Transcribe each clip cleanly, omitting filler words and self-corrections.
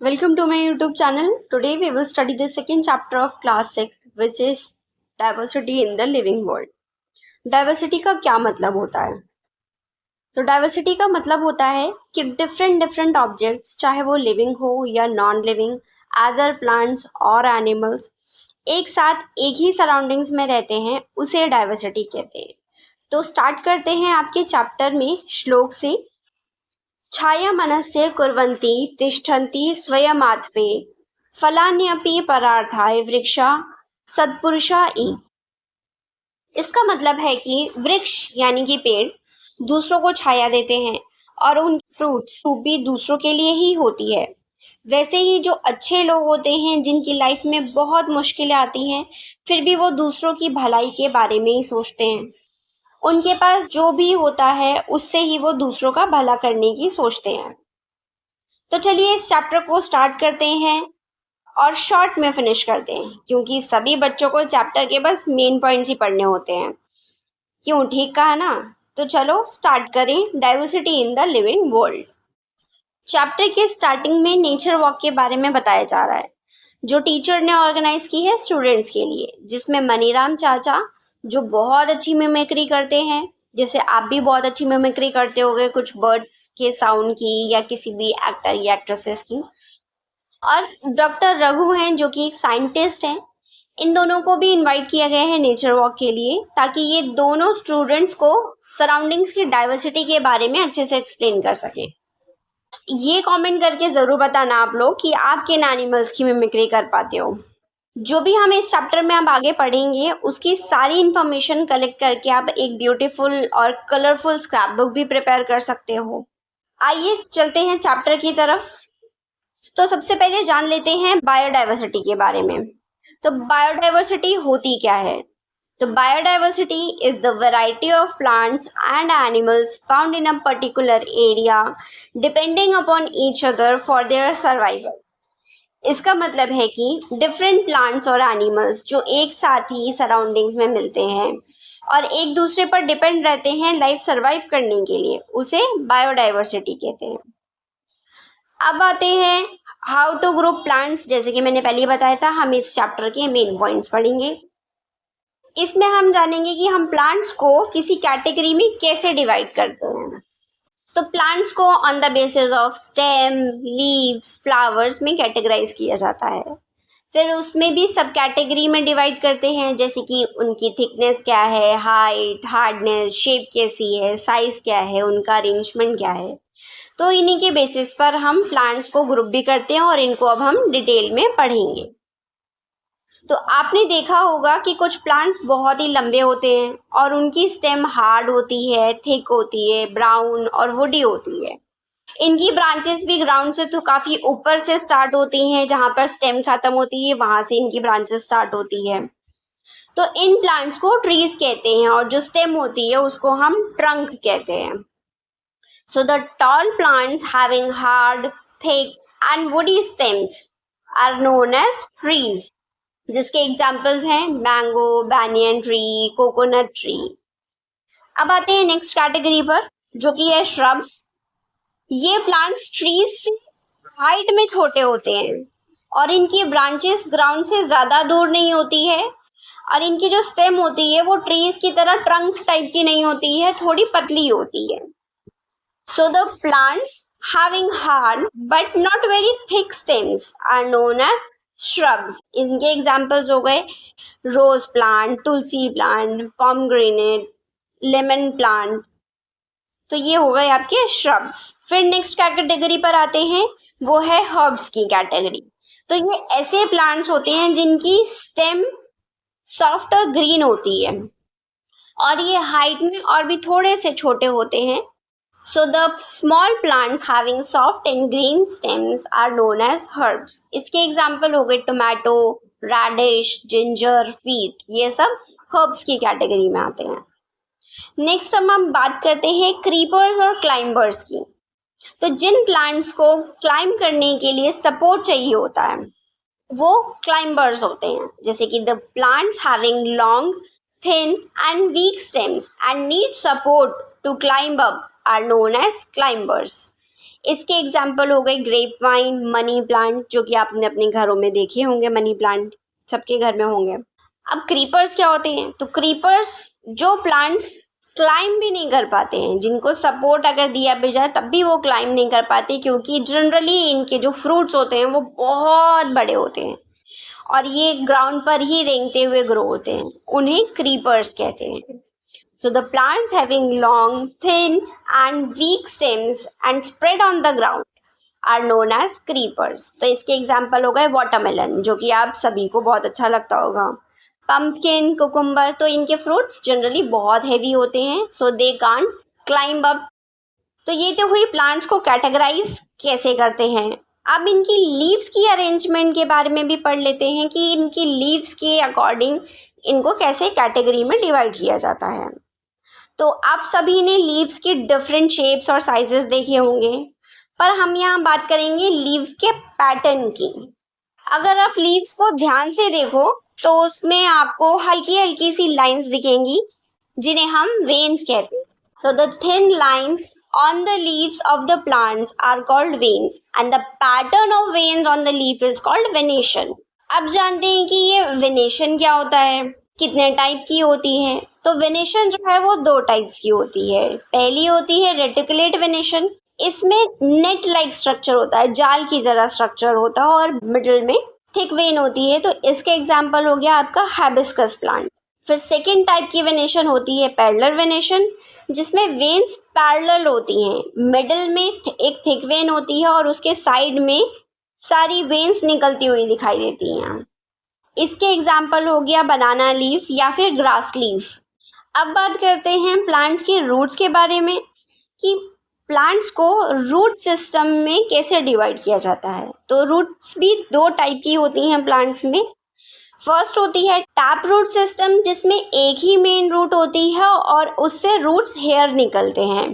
Welcome to my YouTube channel. Today we will study the second chapter of class 6 which is diversity in the living world. Diversity का क्या मतलब होता है? तो diversity का मतलब होता है कि डिफरेंट ऑब्जेक्ट्स, चाहे वो लिविंग हो या नॉन लिविंग, अदर प्लांट्स और एनिमल्स, एक साथ एक ही सराउंडिंग्स में रहते हैं, उसे डाइवर्सिटी कहते हैं। तो स्टार्ट करते हैं आपके चैप्टर में श्लोक से। छायामनस्य कुर्वन्ति तिष्ठन्ति स्वयमात्मे फलान्यपि परार्थाय वृक्षा सत्पुरुषा इ। इसका मतलब है कि वृक्ष यानी कि पेड़ दूसरों को छाया देते हैं और उन फ्रूट्स भी दूसरों के लिए ही होती है। वैसे ही जो अच्छे लोग होते हैं, जिनकी लाइफ में बहुत मुश्किलें आती हैं, फिर भी वो दूसरों की भलाई के बारे में ही सोचते हैं। उनके पास जो भी होता है उससे ही वो दूसरों का भला करने की सोचते हैं। तो चलिए इस चैप्टर को स्टार्ट करते हैं और शॉर्ट में फिनिश करते हैं, क्योंकि सभी बच्चों को चैप्टर के बस मेन पॉइंट्स ही पढ़ने होते हैं। क्यों, ठीक कहा ना? तो चलो स्टार्ट करें diversity in the living world. Chapter के स्टार्टिंग में नेचर वॉक के बारे में बताया जा रहा है, जो टीचर ने ऑर्गेनाइज की है स्टूडेंट्स के लिए, जिसमें मनीराम चाचा जो बहुत अच्छी मिमिक्री करते हैं, जैसे आप भी बहुत अच्छी मिमिक्री करते होगे कुछ वर्ड्स के साउंड की या किसी भी एक्टर या एक्ट्रेसेस की, और डॉक्टर रघु हैं जो कि एक साइंटिस्ट हैं। इन दोनों को भी इनवाइट किया गया है नेचर वॉक के लिए, ताकि ये दोनों स्टूडेंट्स को सराउंडिंग्स की डाइवर्सिटी के बारे में अच्छे से एक्सप्लेन कर सकें। ये कमेंट करके ज़रूर बताना आप लोग कि आप किन एनिमल्स की मिमिक्री कर पाते हो। जो भी हम इस चैप्टर में अब आगे पढ़ेंगे उसकी सारी इन्फॉर्मेशन कलेक्ट करके आप एक ब्यूटीफुल और कलरफुल स्क्रैप बुक भी प्रिपेयर कर सकते हो। आइए चलते हैं चैप्टर की तरफ। तो सबसे पहले जान लेते हैं बायोडाइवर्सिटी के बारे में। तो बायोडाइवर्सिटी होती क्या है? तो biodiversity is the variety of plants and animals found in a particular area depending upon each other for their survival. इसका मतलब है कि डिफरेंट प्लांट्स और एनिमल्स जो एक साथ ही सराउंडिंग्स में मिलते हैं और एक दूसरे पर डिपेंड रहते हैं लाइफ सर्वाइव करने के लिए, उसे बायोडाइवर्सिटी कहते हैं। अब आते हैं हाउ टू ग्रुप प्लांट्स। जैसे कि मैंने पहले बताया था, हम इस चैप्टर के मेन पॉइंट्स पढ़ेंगे। इसमें हम जानेंगे कि हम प्लांट्स को किसी कैटेगरी में कैसे डिवाइड करते हैं। तो प्लांट्स को on the basis of stem, leaves, flowers में कैटेगराइज किया जाता है। फिर उसमें भी सब कैटेगरी में डिवाइड करते हैं, जैसे कि उनकी थिकनेस क्या है, हाइट, हार्डनेस, शेप कैसी है, साइज क्या है, उनका अरेंजमेंट क्या है। तो इन्हीं के बेसिस पर हम प्लांट्स को ग्रुप भी करते हैं और इनको अब हम डिटेल में पढ़ेंगे। तो आपने देखा होगा कि कुछ प्लांट्स बहुत ही लंबे होते हैं और उनकी स्टेम हार्ड होती है, थिक होती है, ब्राउन और वुडी होती है। इनकी ब्रांचेस भी ग्राउंड से तो काफ़ी ऊपर से स्टार्ट होती हैं, जहाँ पर स्टेम खत्म होती है वहाँ से इनकी ब्रांचेस स्टार्ट होती है। तो इन प्लांट्स को ट्रीज कहते हैं और जो स्टेम होती है उसको हम ट्रंक कहते हैं। So the tall plants having hard, thick and woody stems are known as trees, जिसके एग्जाम्पल्स हैं mango, banyan tree, coconut tree. अब आते हैं नेक्स्ट कैटेगरी पर, जो कि है श्रब्स। ये प्लांट्स ट्रीज से हाइट में छोटे होते हैं और इनकी ब्रांचेस ग्राउंड से ज़्यादा दूर नहीं होती है और इनकी जो स्टेम होती है वो ट्रीज की तरह ट्रंक टाइप की नहीं होती है, थोड़ी पतली होती है। So the plants having hard but not very thick stems are known as shrubs. इनके एग्जाम्पल्स हो गए rose plant, tulsi plant, pomegranate, lemon plant. तो ये हो गए आपके श्रब्स। फिर नेक्स्ट कैटेगरी पर आते हैं, वो है हर्ब्स की कैटेगरी। तो ये ऐसे प्लांट्स होते हैं जिनकी स्टेम सॉफ्ट और ग्रीन होती है और ये हाइट में और भी थोड़े से छोटे होते हैं। So the small plants having soft and green stems are known as herbs. इसके एग्जाम्पल हो गए टोमेटो, रेडिश, जिंजर, वीट, ये सब हर्ब्स की कैटेगरी में आते हैं। नेक्स्ट हम बात करते हैं क्रीपर्स और क्लाइंबर्स की। तो जिन प्लांट्स को क्लाइंब करने के लिए सपोर्ट चाहिए होता है वो क्लाइंबर्स होते हैं, जैसे कि the plants having long, thin and weak stems and need support to climb up are known as climbers. इसके एग्जाम्पल हो गए ग्रेप वाइन, मनी प्लांट, जो कि आपने अपने घरों में देखे होंगे, मनी प्लांट सबके घर में होंगे। अब क्रीपर्स क्या होते हैं? तो क्रीपर्स जो प्लांट्स क्लाइम भी नहीं कर पाते हैं, जिनको सपोर्ट अगर दिया भी जाए तब भी वो क्लाइम नहीं कर पाते, क्योंकि जनरली इनके जो फ्रूट्स होते हैं वो बहुत बड़े होते हैं और ये ग्राउंड पर ही रेंगते हुए ग्रो होते हैं, उन्हें क्रीपर्स कहते हैं। So the plants having long, thin and weak stems and spread on the ground are known as creepers. तो इसके एग्जाम्पल हो गए वाटरमेलन, जो कि आप सभी को बहुत अच्छा लगता होगा, पम्पकिन, कुकुम्बर। तो इनके फ्रूट्स जनरली बहुत हैवी होते हैं, सो दे कांट क्लाइंब अप। तो ये तो हुई प्लांट्स को कैटेगराइज कैसे करते हैं। अब इनकी लीव्स की अरेंजमेंट के बारे में भी पढ़ लेते हैं कि इनकी लीव्स के अकॉर्डिंग इनको कैसे कैटेगरी में डिवाइड किया जाता है। तो आप सभी ने लीव्स की डिफरेंट शेप्स और साइजेस देखे होंगे, पर हम यहाँ बात करेंगे लीव्स के पैटर्न की। अगर आप लीव्स को ध्यान से देखो तो उसमें आपको हल्की हल्की सी लाइंस दिखेंगी, जिन्हें हम वेन्स कहते हैं। So the thin lines on the leaves of the plants are called veins and the pattern of veins on the leaf is called venation. अब जानते हैं कि ये वेनेशन क्या होता है, कितने टाइप की होती है। तो वेनेशन जो है वो दो टाइप्स की होती है। पहली होती है रेटिकुलेट वेनेशन, इसमें नेट लाइक स्ट्रक्चर होता है, जाल की तरह स्ट्रक्चर होता है और मिडिल में थिक वेन होती है। तो इसके एग्जाम्पल हो गया आपका हाइबिस्कस प्लांट। फिर सेकेंड टाइप की वेनेशन होती है पैरेलल वेनेशन, जिसमें वेन्स पैरेलल होती हैं, मिडिल में एक थिक वेन होती है और उसके साइड में सारी वेन्स निकलती हुई दिखाई देती हैं। इसके एग्जाम्पल हो गया बनाना लीफ या फिर ग्रास लीफ। अब बात करते हैं प्लांट्स की रूट्स के बारे में कि प्लांट्स को रूट सिस्टम में कैसे डिवाइड किया जाता है। तो रूट्स भी दो टाइप की होती हैं प्लांट्स में। फर्स्ट होती है टैप रूट सिस्टम, जिसमें एक ही मेन रूट होती है और उससे रूट्स हेयर निकलते हैं।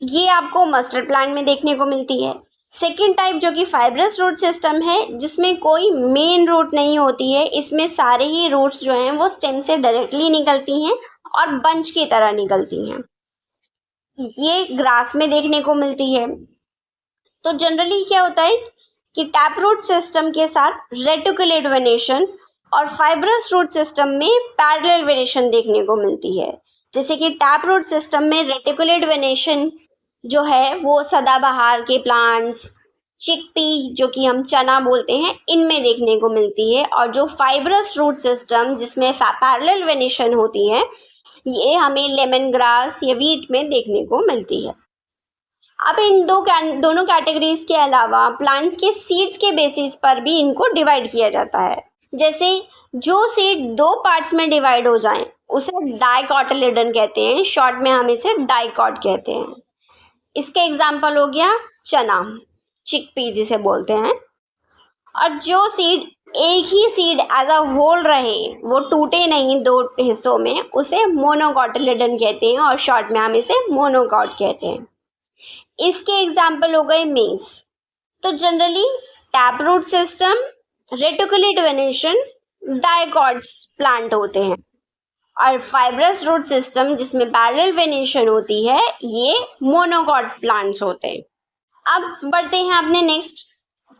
ये आपको मस्टर्ड प्लांट में देखने को मिलती है। सेकेंड टाइप जो कि फाइब्रस रूट सिस्टम है, जिसमें कोई मेन रूट नहीं होती है, इसमें सारे ही रूट्स जो हैं वो स्टेम से डायरेक्टली निकलती हैं और बंच की तरह निकलती हैं। ये ग्रास में देखने को मिलती है। तो जनरली क्या होता है कि टैप रूट सिस्टम के साथ रेटिकुलेट वेनेशन और फाइब्रस रूट सिस्टम में पैरेलल वेनेशन देखने को मिलती है। जैसे कि टैप रूट सिस्टम में रेटिकुलेट वेनेशन जो है वो सदाबहार के प्लांट्स, चिकपी जो कि हम चना बोलते हैं, इनमें देखने को मिलती है। और जो फाइब्रस रूट सिस्टम जिसमें पैरेलल वेनेशन होती है, ये हमें लेमन ग्रास या वीट में देखने को मिलती है। अब इन दोनों कैटेगरीज के अलावा प्लांट्स के सीड्स के बेसिस पर भी इनको डिवाइड किया जाता है। जैसे जो सीड दो पार्ट्स में डिवाइड हो जाएं उसे डाइकोटिलेडन कहते हैं, शॉर्ट में हम इसे डाइकॉट कहते हैं। इसका एग्जाम्पल हो गया चना, चिकपी जिसे बोलते हैं। और जो सीड एक ही सीड एज अ होल रहे, वो टूटे नहीं दो हिस्सों में, उसे मोनोकोटिलेडन कहते हैं और शॉर्ट में हम इसे मोनोकॉट कहते हैं। इसके एग्जाम्पल हो गए मेज। तो generally tap root system, reticulate venation, dicots plant होते हैं और फाइब्रस रूट सिस्टम जिसमें पैरेलल वेनेशन होती है, ये मोनोकॉट प्लांट्स होते हैं। अब बढ़ते हैं अपने नेक्स्ट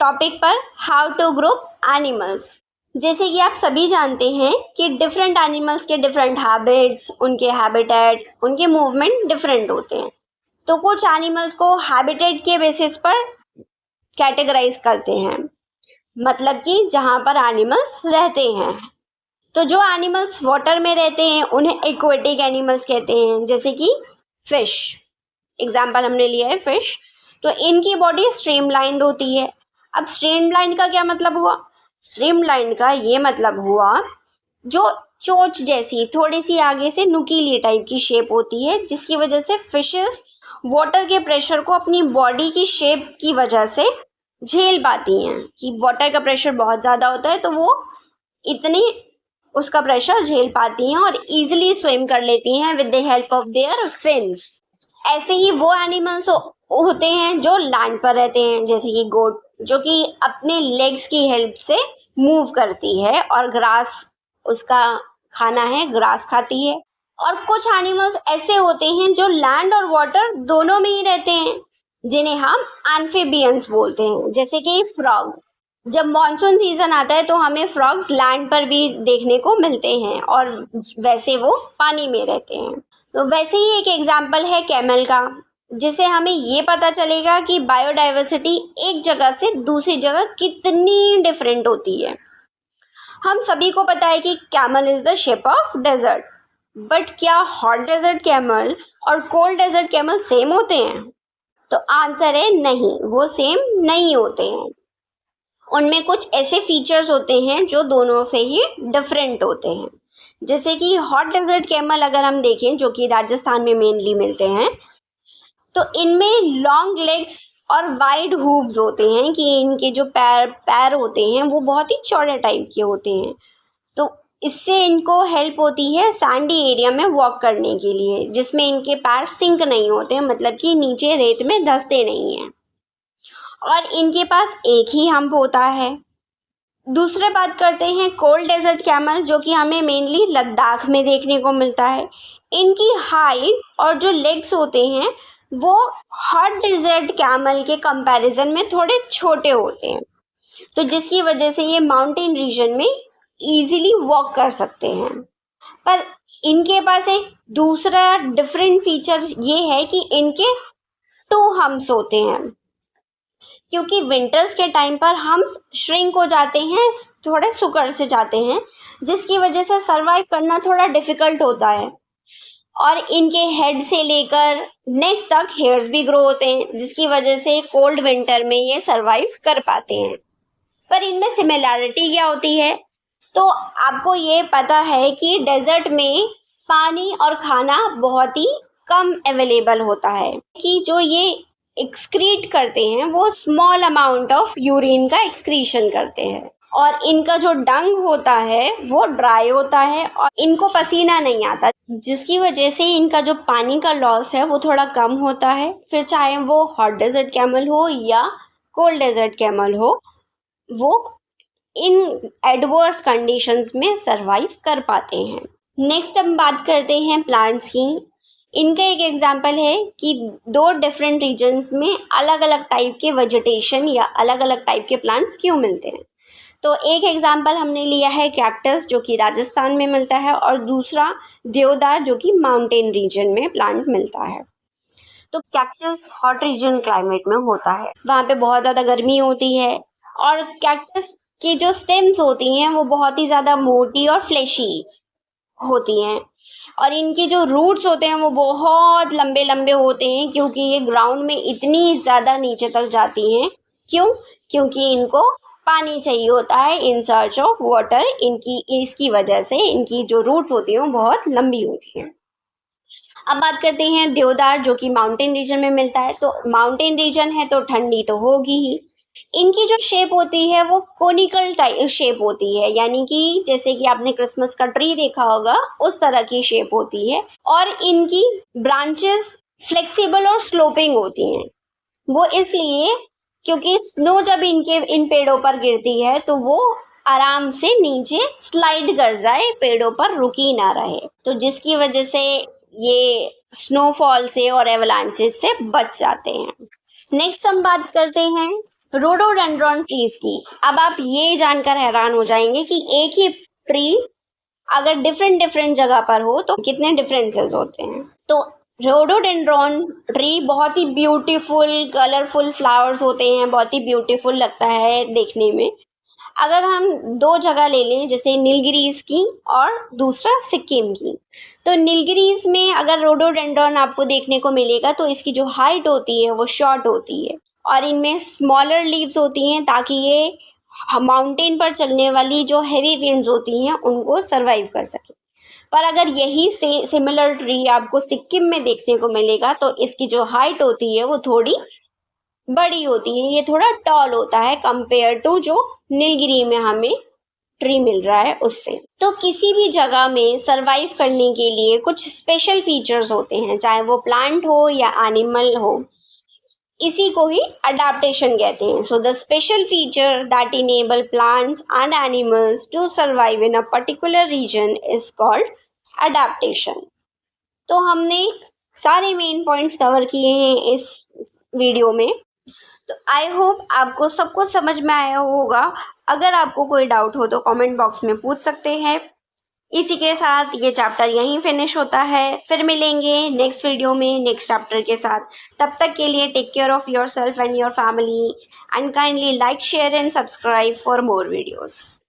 टॉपिक पर, हाउ टू ग्रुप एनिमल्स। जैसे कि आप सभी जानते हैं कि डिफरेंट एनिमल्स के डिफरेंट हैबिट्स, उनके हैबिटेट, उनके मूवमेंट डिफरेंट होते हैं। तो कुछ एनिमल्स को हैबिटेट के बेसिस पर कैटेगराइज करते हैं, मतलब कि जहाँ पर एनिमल्स रहते हैं। तो जो एनिमल्स वाटर में रहते हैं उन्हें एक्वेटिक एनिमल्स कहते हैं, जैसे कि फिश। एग्जाम्पल हमने लिया है फिश। तो इनकी बॉडी स्ट्रीमलाइंड होती है। अब स्ट्रीमलाइंड का क्या मतलब हुआ? स्ट्रीमलाइंड का ये मतलब हुआ जो चोंच जैसी थोड़ी सी आगे से नुकीली टाइप की शेप होती है, जिसकी वजह से फिशेस वाटर के प्रेशर को अपनी बॉडी की शेप की वजह से झेल पाती हैं। कि वाटर का प्रेशर बहुत ज़्यादा होता है तो वो इतनी उसका प्रेशर झेल पाती हैं और इजीली स्विम कर लेती हैं with the help of their fins. ऐसे ही वो एनिमल्स होते हैं जो लैंड पर रहते हैं, जैसे कि गोट, जो कि अपने लेग्स की हेल्प से मूव करती है और ग्रास उसका खाना है, ग्रास खाती है। और कुछ एनिमल्स ऐसे होते हैं जो लैंड और वाटर दोनों में ही रहते हैं, जिन्हें हम एम्फिबियंस बोलते हैं, जैसे कि फ्रॉग। जब मॉनसून सीजन आता है तो हमें फ्रॉग्स लैंड पर भी देखने को मिलते हैं और वैसे वो पानी में रहते हैं। तो वैसे ही एक एग्जाम्पल है कैमल का, जिसे हमें ये पता चलेगा कि बायोडाइवर्सिटी एक जगह से दूसरी जगह कितनी डिफरेंट होती है। हम सभी को पता है कि camel is the shape of desert, but क्या हॉट डेजर्ट कैमल और कोल्ड डेजर्ट कैमल सेम होते हैं? तो आंसर है नहीं, वो सेम नहीं होते हैं। उनमें कुछ ऐसे फीचर्स होते हैं जो दोनों से ही डिफरेंट होते हैं। जैसे कि हॉट डेजर्ट कैमल अगर हम देखें, जो कि राजस्थान में मेनली मिलते हैं, तो इनमें लॉन्ग लेग्स और वाइड हूव्स होते हैं कि इनके जो पैर होते हैं वो बहुत ही चौड़े टाइप के होते हैं। तो इससे इनको हेल्प होती है सैंडी एरिया में वॉक करने के लिए, जिसमें इनके पैर सिंक नहीं होते हैं, मतलब कि नीचे रेत में धंसते नहीं हैं। और इनके पास एक ही हम्प होता है। दूसरे बात करते हैं कोल्ड डेजर्ट कैमल, जो कि हमें मेनली लद्दाख में देखने को मिलता है। इनकी हाइट और जो लेग्स होते हैं वो हॉट डेजर्ट कैमल के कंपैरिजन में थोड़े छोटे होते हैं, तो जिसकी वजह से ये माउंटेन रीजन में इजीली वॉक कर सकते हैं। पर इनके पास एक दूसरा डिफरेंट फीचर ये है कि इनके 2 हम्प्स होते हैं, क्योंकि विंटर्स के टाइम पर हम श्रिंक हो जाते हैं, थोड़े सुकड़ से जाते हैं, जिसकी वजह से सरवाइव करना थोड़ा डिफिकल्ट होता है। और इनके हेड से लेकर नेक तक हेयर्स भी ग्रो होते हैं, जिसकी वजह से कोल्ड विंटर में ये सरवाइव कर पाते हैं। पर इनमें सिमिलैरिटी क्या होती है? तो आपको ये पता है कि डेजर्ट में पानी और खाना बहुत ही कम अवेलेबल होता है, कि जो ये एक्सक्रीट करते हैं वो स्मॉल अमाउंट ऑफ यूरिन का एक्सक्रीशन करते हैं, और इनका जो डंग होता है वो ड्राई होता है और इनको पसीना नहीं आता, जिसकी वजह से इनका जो पानी का लॉस है वो थोड़ा कम होता है। फिर चाहे वो हॉट डेजर्ट कैमल हो या कोल्ड डेजर्ट कैमल हो, वो इन एडवर्स कंडीशंस में सरवाइव कर पाते हैं। नेक्स्ट हम बात करते हैं प्लांट्स की। इनका एक एग्जाम्पल है कि 2 डिफरेंट रीजन्स में अलग अलग टाइप के वेजिटेशन या अलग अलग टाइप के प्लांट्स क्यों मिलते हैं। तो एक एग्जाम्पल हमने लिया है कैक्टस, जो कि राजस्थान में मिलता है, और दूसरा देवदार, जो कि माउंटेन रीजन में प्लांट मिलता है। तो कैक्टस हॉट रीजन क्लाइमेट में होता है, वहाँ पे बहुत ज़्यादा गर्मी होती है, और कैक्टस की जो स्टेम्स होती हैं वो बहुत ही ज़्यादा मोटी और फ्लेशी होती हैं, और इनकी जो रूट्स होते हैं वो बहुत लंबे लंबे होते हैं, क्योंकि ये ग्राउंड में इतनी ज़्यादा नीचे तक जाती हैं। क्यों? क्योंकि इनको पानी चाहिए होता है इन सर्च ऑफ वाटर। इसकी वजह से इनकी जो रूट्स होती हैं वो बहुत लंबी होती हैं। अब बात करते हैं देवदार, जो कि माउंटेन रीजन में मिलता है। तो माउंटेन रीजन है तो ठंडी तो होगी ही। इनकी जो शेप होती है वो कोनिकल टाइप शेप होती है, यानी कि जैसे कि आपने क्रिसमस का ट्री देखा होगा उस तरह की शेप होती है, और इनकी ब्रांचेस फ्लेक्सिबल और स्लोपिंग होती हैं। वो इसलिए क्योंकि स्नो जब इन पेड़ों पर गिरती है तो वो आराम से नीचे स्लाइड कर जाए, पेड़ों पर रुकी ना रहे, तो जिसकी वजह से ये स्नोफॉल से और एवलांचेस से बच जाते हैं। नेक्स्ट हम बात करते हैं रोडोडेंड्रॉन ट्रीज की। अब आप ये जानकर हैरान हो जाएंगे कि एक ही ट्री अगर डिफरेंट जगह पर हो तो कितने डिफरेंसेस होते हैं। तो रोडोडेंड्रॉन ट्री बहुत ही ब्यूटीफुल कलरफुल फ्लावर्स होते हैं, बहुत ही ब्यूटीफुल लगता है देखने में। अगर हम 2 जगह ले लें, जैसे नीलगिरीज की और दूसरा सिक्किम की, तो नीलगिरीज में अगर रोडोडेंड्रॉन आपको देखने को मिलेगा तो इसकी जो हाइट होती है वो शॉर्ट होती है, और इनमें स्मॉलर लीव्स होती हैं ताकि ये माउंटेन पर चलने वाली जो हैवी विंड्स होती हैं उनको सरवाइव कर सके। पर अगर यही सिमिलर ट्री आपको सिक्किम में देखने को मिलेगा तो इसकी जो हाइट होती है वो थोड़ी बड़ी होती है, ये थोड़ा टॉल होता है कंपेयर टू जो नीलगिरी में हमें ट्री मिल रहा है उससे। तो किसी भी जगह में सरवाइव करने के लिए कुछ स्पेशल फीचर्स होते हैं, चाहे वो प्लांट हो या एनिमल हो। इसी को ही अडेप्टेशन कहते हैं। So the special feature that enable plants and animals to survive in a particular region is called adaptation. तो हमने सारे मेन पॉइंट्स कवर किए हैं इस वीडियो में। तो आई होप आपको सब कुछ समझ में आया होगा। अगर आपको कोई डाउट हो तो कमेंट बॉक्स में पूछ सकते हैं। इसी के साथ ये चैप्टर यहीं फिनिश होता है। फिर मिलेंगे नेक्स्ट वीडियो में नेक्स्ट चैप्टर के साथ। तब तक के लिए take care of your self and your family and kindly like share and subscribe for more videos.